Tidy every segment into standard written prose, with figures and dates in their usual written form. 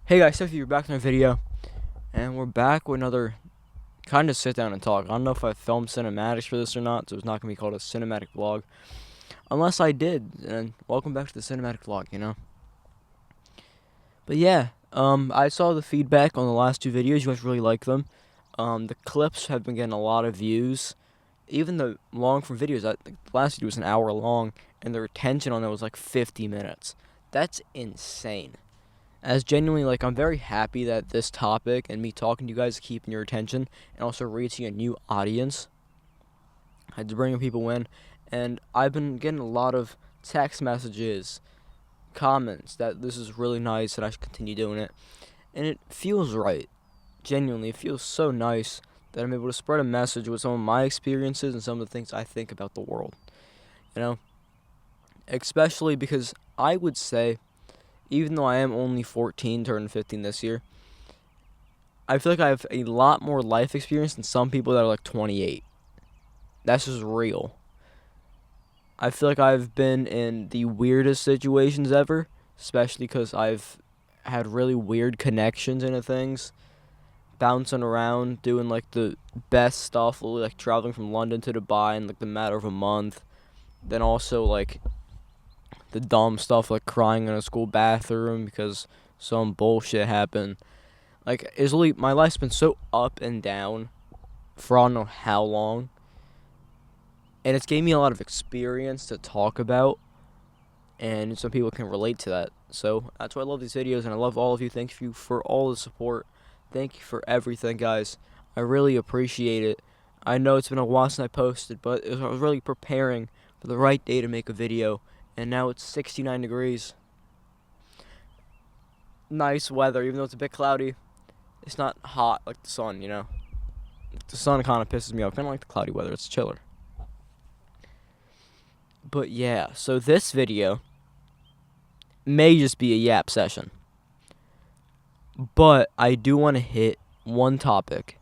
Hey guys, Sophie, you're back in a video, and we're back with another kind of sit down and talk. I don't know if I filmed cinematics for this or not, so it's not going to be called a cinematic vlog. Unless I did, and welcome back to the cinematic vlog. But yeah, I saw the feedback on the last two videos. You guys really like them. The clips have been getting a lot of views. Even the long form videos, the last video was an hour long, and the retention on it was like 50 minutes. That's insane. As genuinely, I'm very happy that this topic and me talking to you guys is keeping your attention and also reaching a new audience. I had to bring people in, and I've been getting a lot of text messages, comments that this is really nice and I should continue doing it. And it feels right. Genuinely, it feels so nice that I'm able to spread a message with some of my experiences and some of the things I think about the world. Especially because I would say, even though I am only 14, turning 15 this year, I feel like I have a lot more life experience than some people that are like 28. That's just real. I feel like I've been in the weirdest situations ever, especially because I've had really weird connections into things, bouncing around, doing like the best stuff, like traveling from London to Dubai in like the matter of a month. Then also like the dumb stuff like crying in a school bathroom because some bullshit happened. It's really, my life's been so up and down for I don't know how long. And it's gave me a lot of experience to talk about, and some people can relate to that. So that's why I love these videos, and I love all of you. Thank you for all the support. Thank you for everything, guys. I really appreciate it. I know it's been a while since I posted, but I was really preparing for the right day to make a video, and now it's 69 degrees. Nice weather, even though it's a bit cloudy. It's not hot like the sun. The sun kind of pisses me off. Kind of like the cloudy weather. It's chiller. But yeah, so this video may just be a yap session. But I do want to hit one topic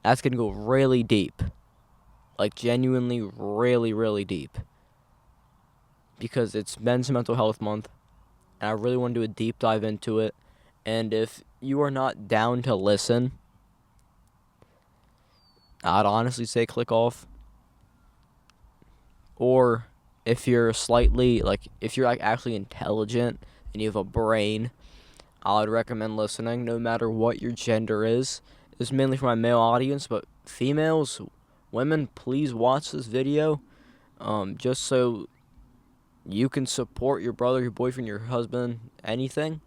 that's going to go really deep. Like genuinely really, really deep. Because it's Men's Mental Health Month, and I really want to do a deep dive into it. And if you are not down to listen, I'd honestly say click off. Or if you're slightly, if you're actually intelligent and you have a brain, I would recommend listening no matter what your gender is. It's mainly for my male audience, but females, women, please watch this video. Just so you can support your brother, your boyfriend, your husband, anything.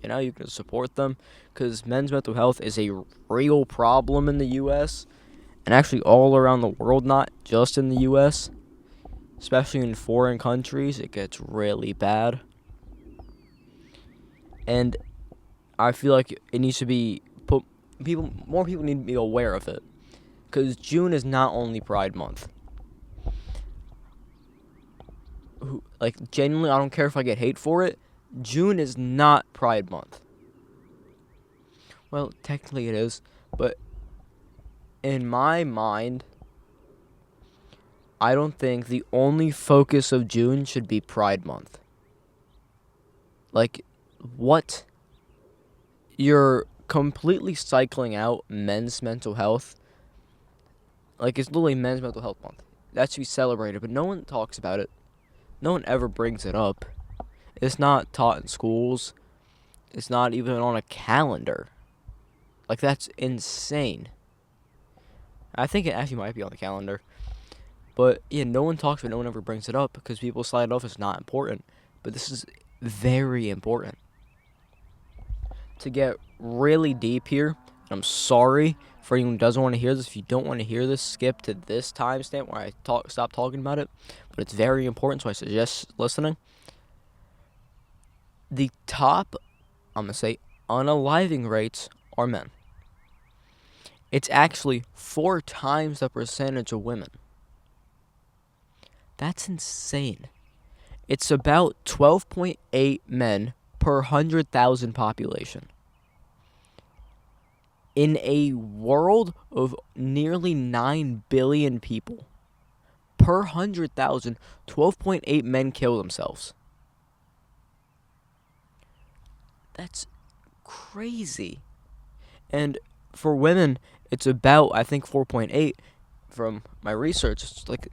You can support them, because men's mental health is a real problem in the U.S. and actually all around the world, not just in the U.S., especially in foreign countries. It gets really bad. And I feel like it needs to be put. More people need to be aware of it, because June is not only Pride Month. Genuinely, I don't care if I get hate for it. June is not Pride Month. Well, technically it is, but in my mind, I don't think the only focus of June should be Pride Month. What? You're completely cycling out men's mental health. It's literally Men's Mental Health Month. That should be celebrated, but no one talks about it. No one ever brings it up. It's not taught in schools. It's not even on a calendar. That's insane. I think it actually might be on the calendar. But, yeah, no one talks about it. No one ever brings it up because people slide it off as not important. But this is very important. To get really deep here, I'm sorry for anyone who doesn't want to hear this. If you don't want to hear this, skip to this timestamp where I stop talking about it. But it's very important, so I suggest listening. The top, I'm going to say, unaliving rates are men. It's actually 4 times the percentage of women. That's insane. It's about 12.8 men per 100,000 population. In a world of nearly 9 billion people, per 100,000, 12.8 men kill themselves. That's crazy. And for women, it's about, I think, 4.8 from my research. It's like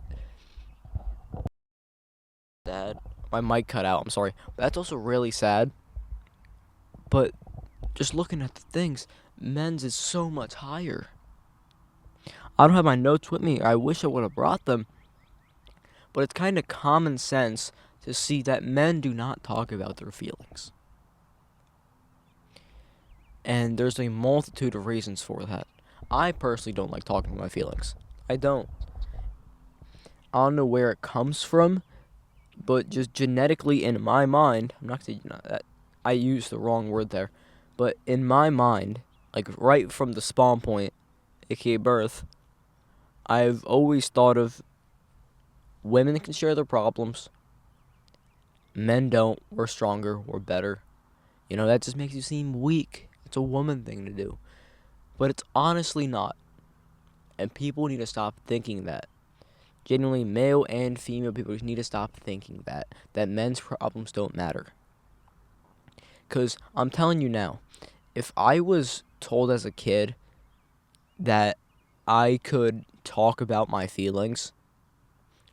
that. My mic cut out. I'm sorry. That's also really sad. But just looking at the things, men's is so much higher. I don't have my notes with me. I wish I would have brought them. But it's kind of common sense to see that men do not talk about their feelings. And there's a multitude of reasons for that. I personally don't like talking about my feelings. I don't. I don't know where it comes from, but just genetically in my mind, I'm not saying that I used the wrong word there, but in my mind, like right from the spawn point, aka birth, I've always thought of women can share their problems, men don't, we're stronger, we're better. That just makes you seem weak. It's a woman thing to do. But it's honestly not. And people need to stop thinking that. Genuinely, male and female people need to stop thinking that men's problems don't matter. Because I'm telling you now, if I was told as a kid that I could talk about my feelings,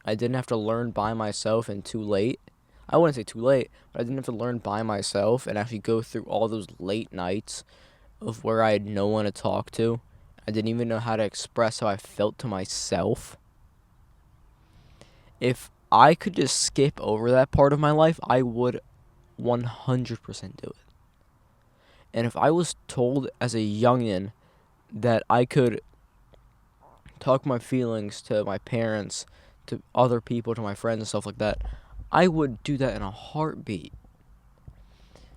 I didn't have to learn by myself and too late. I wouldn't say too late, but I didn't have to learn by myself and actually go through all those late nights of where I had no one to talk to. I didn't even know how to express how I felt to myself. If I could just skip over that part of my life, I would 100% do it. And if I was told as a youngin' that I could talk my feelings to my parents, to other people, to my friends and stuff like that, I would do that in a heartbeat.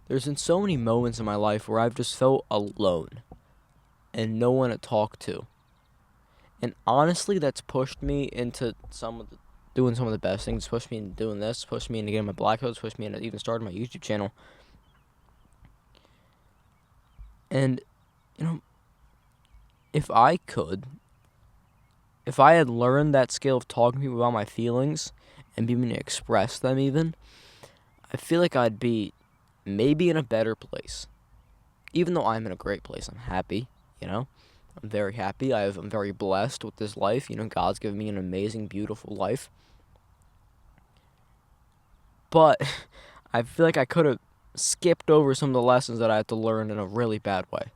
There's been so many moments in my life where I've just felt alone and no one to talk to. And honestly, that's pushed me into doing some of the best things. It's pushed me into doing this, pushed me into getting my black belts, pushed me into even starting my YouTube channel. And, if I had learned that skill of talking to people about my feelings and being able to express them even, I feel like I'd be maybe in a better place. Even though I'm in a great place, I'm happy, I'm very happy. I'm very blessed with this life. God's given me an amazing, beautiful life. But I feel like I could have skipped over some of the lessons that I had to learn in a really bad way.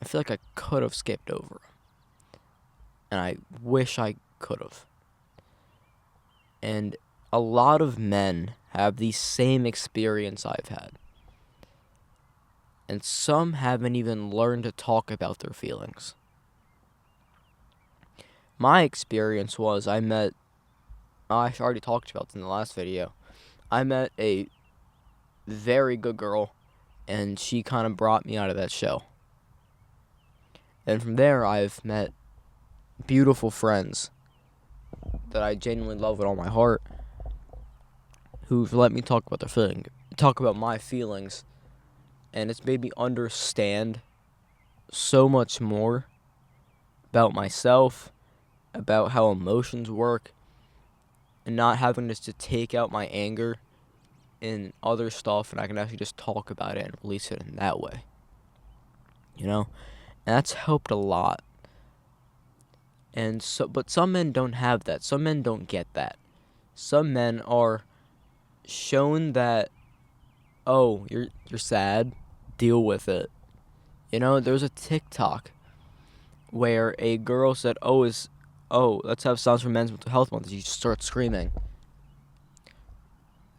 I feel like I could have skipped over them. And I wish I could have. And a lot of men have the same experience I've had. And some haven't even learned to talk about their feelings. My experience was I already talked about this in the last video. I met a very good girl, and she kind of brought me out of that shell. And from there, I've met beautiful friends that I genuinely love with all my heart, who've let me talk about my feelings, and it's made me understand so much more about myself, about how emotions work, and not having just to take out my anger in other stuff, and I can actually just talk about it and release it in that way. And that's helped a lot. But some men don't have that. Some men don't get that. Some men are shown that, oh, you're sad, deal with it. There's a TikTok where a girl said, let's have Sounds for Men's Mental Health Month. And she just starts screaming.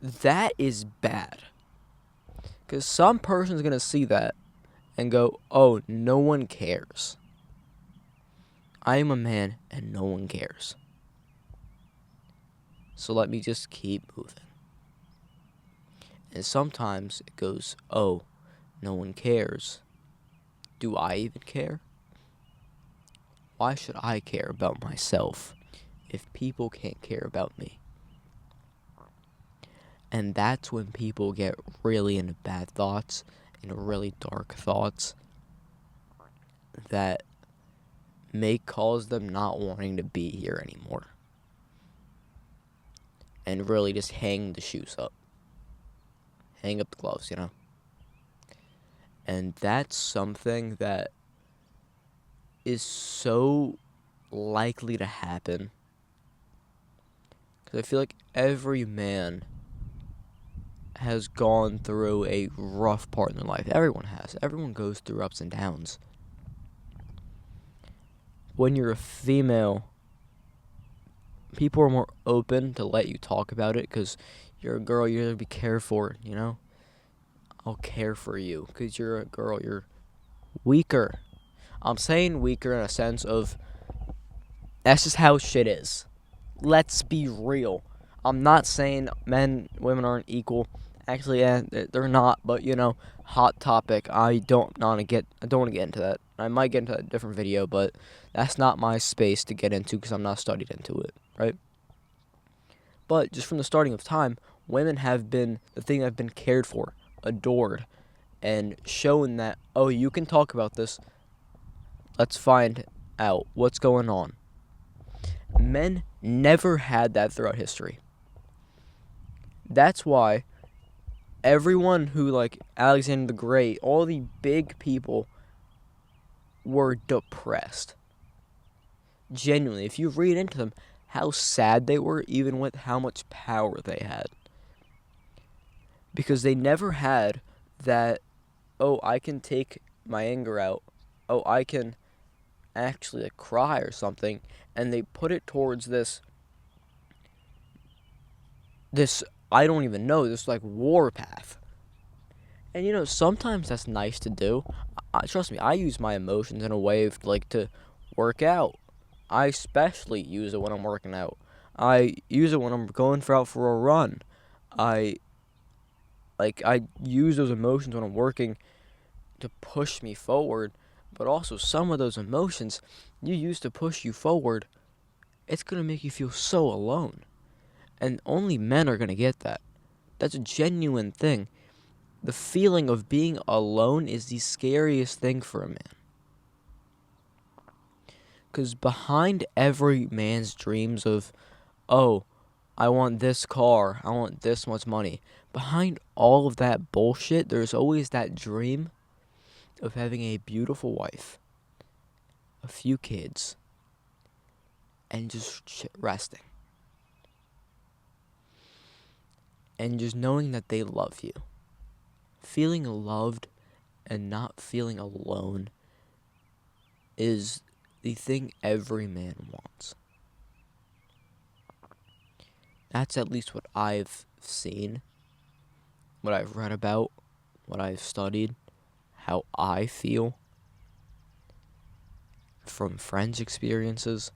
That is bad. Because some person's going to see that and go, oh, no one cares. I am a man and no one cares. So let me just keep moving. And sometimes it goes, oh, no one cares. Do I even care? Why should I care about myself if people can't care about me? And that's when people get really into bad thoughts, into really dark thoughts that may cause them not wanting to be here anymore. And really just hang the shoes up. Hang up the gloves, And that's something that is so likely to happen. Because I feel like every man has gone through a rough part in their life. Everyone has. Everyone goes through ups and downs. When you're a female, people are more open to let you talk about it because you're a girl, you're going to be cared for, you know? I'll care for you because you're a girl, you're weaker. I'm saying weaker in a sense of that's just how shit is. Let's be real. I'm not saying women aren't equal. Actually, yeah, they're not. But hot topic. I don't want to get into that. I might get into a different video, but that's not my space to get into because I'm not studied into it, right? But just from the starting of time, women have been the thing I've been cared for, adored, and shown that you can talk about this. Let's find out what's going on. Men never had that throughout history. That's why everyone who, like Alexander the Great, all the big people were depressed. Genuinely, if you read into them, how sad they were, even with how much power they had. Because they never had that, I can take my anger out. I can actually cry or something. And they put it towards this I don't even know, this like war path. And sometimes that's nice to do. Trust me, I use my emotions in a way of to work out. I especially use it when I'm working out. I use it when I'm going out for a run. I use those emotions when I'm working to push me forward, but also some of those emotions you use to push you forward, it's going to make you feel so alone. And only men are going to get that. That's a genuine thing. The feeling of being alone is the scariest thing for a man. Because behind every man's dreams of, I want this car, I want this much money, behind all of that bullshit, there's always that dream of having a beautiful wife, a few kids, and just resting. And just knowing that they love you. Feeling loved and not feeling alone is the thing every man wants. That's at least what I've seen, what I've read about, what I've studied, how I feel from friends' experiences.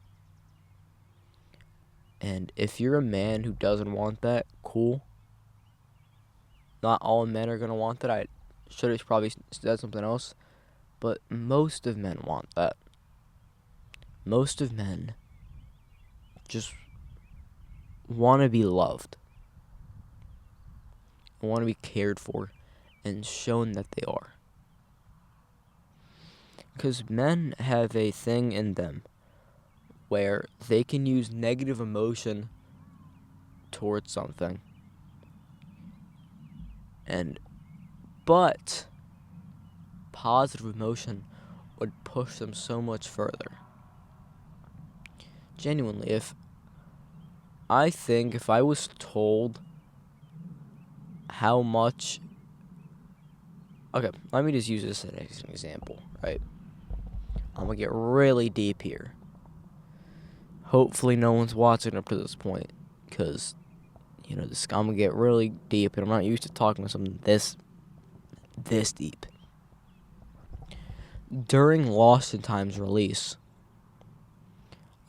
And if you're a man who doesn't want that, cool. Not all men are going to want that. I should have probably said something else. But most of men want that. Most of men just want to be loved. Want to be cared for and shown that they are. Because men have a thing in them where they can use negative emotion towards something. But positive emotion would push them so much further. Genuinely, if I was told how much... Okay, let me just use this as an example, right? I'm going to get really deep here. Hopefully no one's watching up to this point, because, I'm going to get really deep, and I'm not used to talking about something this deep. During Lost in Time's release,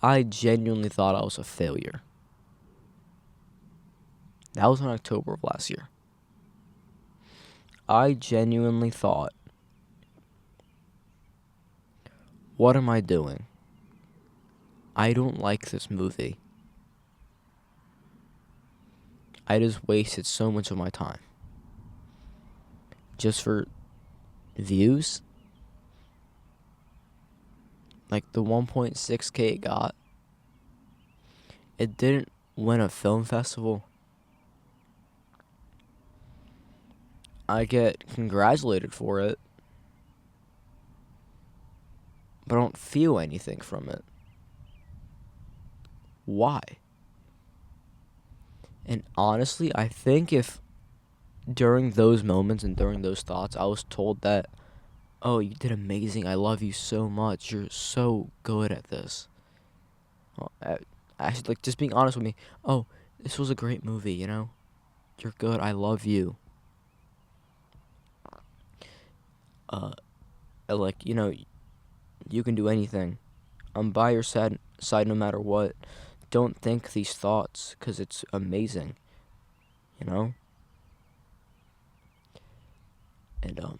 I genuinely thought I was a failure. That was in October of last year. I genuinely thought, what am I doing? I don't like this movie. I just wasted so much of my time. Just for views? Like the 1.6K it got. It didn't win a film festival. I get congratulated for it, but I don't feel anything from it. Why? And honestly, I think if during those moments and during those thoughts I was told that, oh, you did amazing, I love you so much, you're so good at this. Well, actually, like, just being honest with me, oh, this was a great movie, you're good, I love you. Like, you can do anything. I'm by your side no matter what. Don't think these thoughts, because it's amazing, you know? And,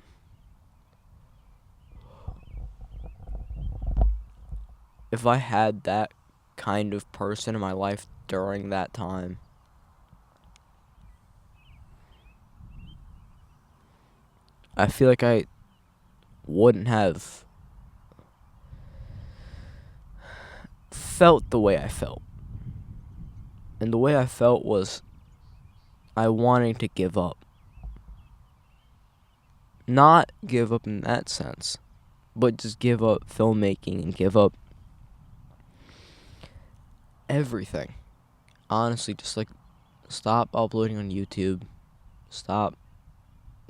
if I had that kind of person in my life during that time, I feel like I wouldn't have felt the way I felt. And the way I felt was I wanting to give up. Not give up in that sense, but just give up filmmaking and give up everything. Honestly, just like stop uploading on YouTube. Stop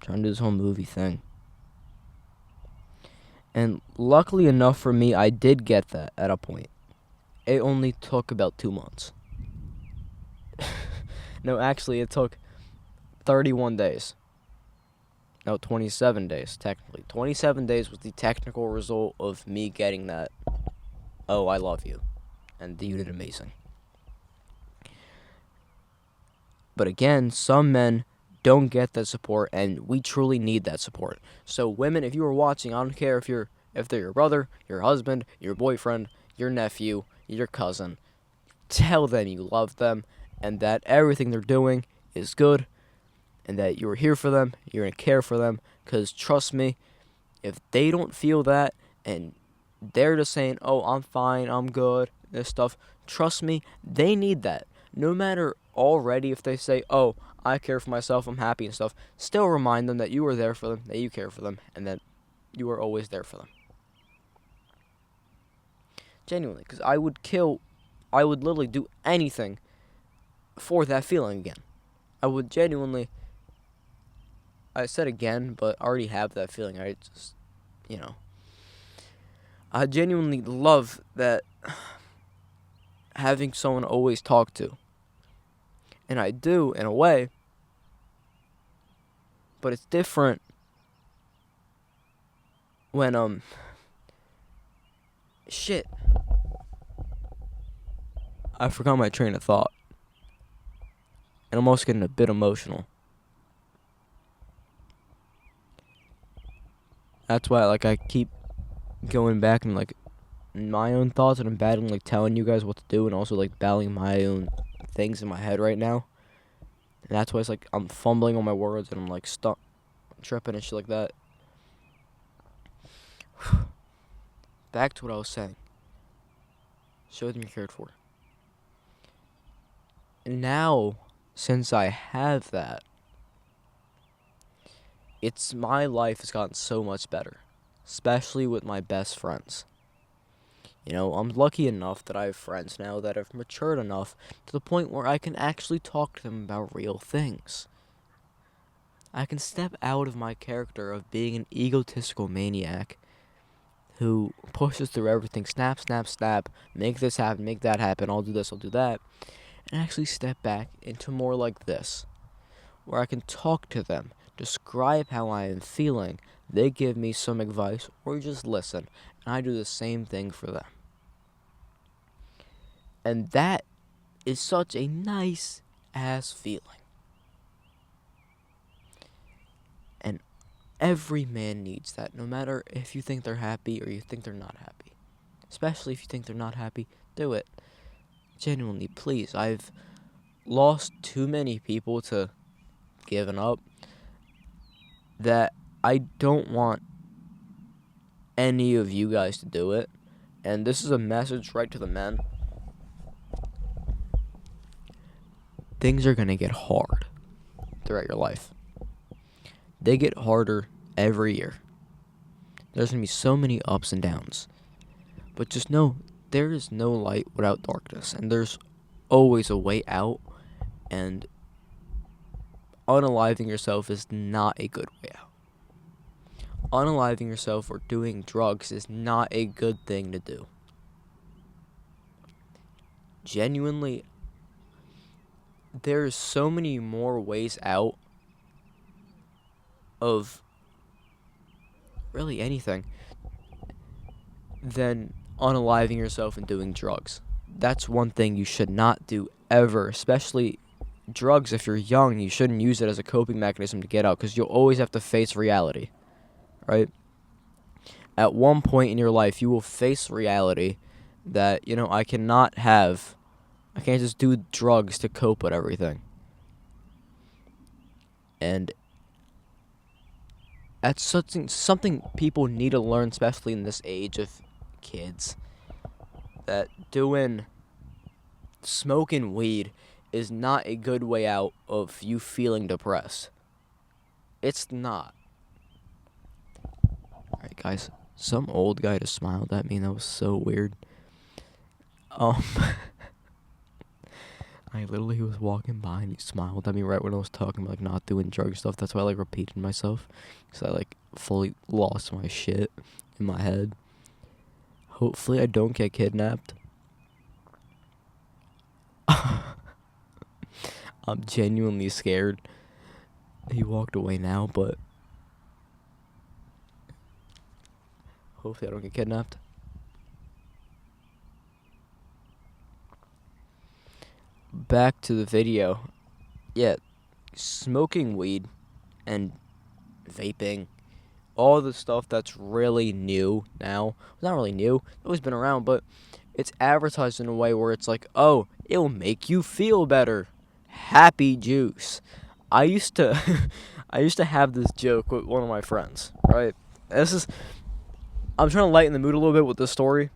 trying to do this whole movie thing. And luckily enough for me, I did get that at a point. It only took about 2 months. No, actually, it took 31 days. No, 27 days, technically. 27 days was the technical result of me getting that, oh, I love you, and you did amazing. But again, some men don't get that support, and we truly need that support. So women, if you are watching, I don't care if they're your brother, your husband, your boyfriend, your nephew, your cousin, tell them you love them, and that everything they're doing is good, and that you're here for them, you're going to care for them, because trust me, if they don't feel that, and they're just saying, oh, I'm fine, I'm good, this stuff, trust me, they need that. No matter already if they say, oh, I care for myself, I'm happy and stuff, still remind them that you are there for them, that you care for them, and that you are always there for them. Genuinely, because I would literally do anything for that feeling again. I would genuinely, I said again, but I already have that feeling. I just, I genuinely love that having someone to always talk to. And I do, in a way, but it's different when, shit. I forgot my train of thought. And I'm also getting a bit emotional. That's why, I keep going back and, my own thoughts, and I'm battling, telling you guys what to do, and also, battling my own things in my head right now. And that's why it's, I'm fumbling on my words, and I'm, stuck, tripping and shit like that. Back to what I was saying. Show them you're cared for. And now, since I have that, my life has gotten so much better, especially with my best friends. I'm lucky enough that I have friends now that have matured enough to the point where I can actually talk to them about real things. I can step out of my character of being an egotistical maniac who pushes through everything, snap, snap, snap, make this happen, make that happen, I'll do this, I'll do that, and actually step back into more like this, where I can talk to them, describe how I am feeling, they give me some advice, or just listen, and I do the same thing for them. And that is such a nice ass feeling. And every man needs that, no matter if you think they're happy or you think they're not happy. Especially if you think they're not happy, do it. Genuinely, please. I've lost too many people to giving up that I don't want any of you guys to do it. And this is a message right to the men. Things are going to get hard throughout your life. They get harder every year. There's going to be so many ups and downs. But just know there is no light without darkness, and there's always a way out, and unaliving yourself is not a good way out. Unaliving yourself or doing drugs is not a good thing to do. Genuinely, there's so many more ways out of really anything than unaliving yourself and doing drugs. That's one thing you should not do ever, especially drugs. If you're young, you shouldn't use it as a coping mechanism to get out, because you'll always have to face reality, right? At one point in your life, you will face reality that, I can't just do drugs to cope with everything. And that's something people need to learn, especially in this age of kids, that smoking weed is not a good way out of you feeling depressed. It's not. Alright, guys, some old guy just smiled at me, and that was so weird. I literally was walking by and he smiled at me right when I was talking about not doing drug stuff. That's why I repeated myself, because I fully lost my shit in my head. Hopefully I don't get kidnapped. I'm genuinely scared. He walked away now, but hopefully I don't get kidnapped. Back to the video. Yeah, smoking weed and vaping, all the stuff that's really new now. It's not really new. It's always been around, but it's advertised in a way where it's like, oh, it'll make you feel better. Happy juice. I used to have this joke with one of my friends, right? I'm trying to lighten the mood a little bit with this story,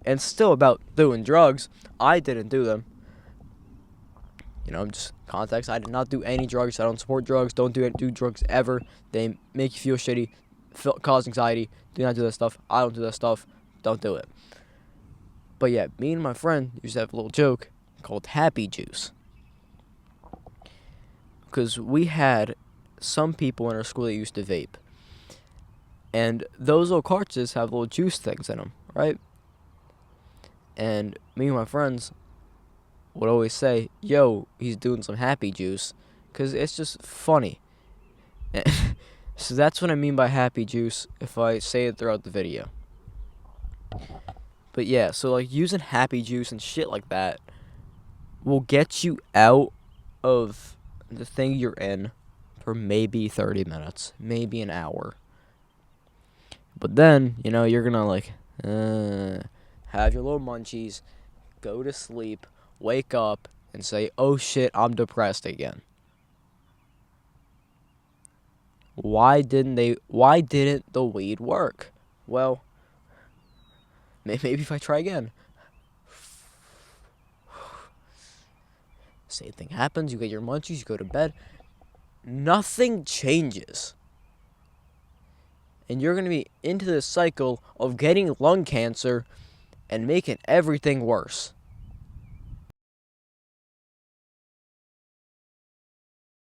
and still about doing drugs. I didn't do them. Just context. I did not do any drugs. I don't support drugs. Don't do drugs ever. They make you feel shitty, cause anxiety. Do not do that stuff. I don't do that stuff. Don't do it. But yeah, me and my friend used to have a little joke called Happy Juice, because we had some people in our school that used to vape, and those little cartridges have little juice things in them, right? And me and my friends would always say, yo, he's doing some happy juice, because it's just funny. So that's what I mean by happy juice if I say it throughout the video. But yeah, so using happy juice and shit like that will get you out of the thing you're in for maybe 30 minutes, maybe an hour. But then, you're gonna have your little munchies, go to sleep, wake up, and say, oh shit, I'm depressed again. Why didn't the weed work? Well, maybe if I try again. Same thing happens, you get your munchies, you go to bed. Nothing changes. And you're going to be into this cycle of getting lung cancer and making everything worse.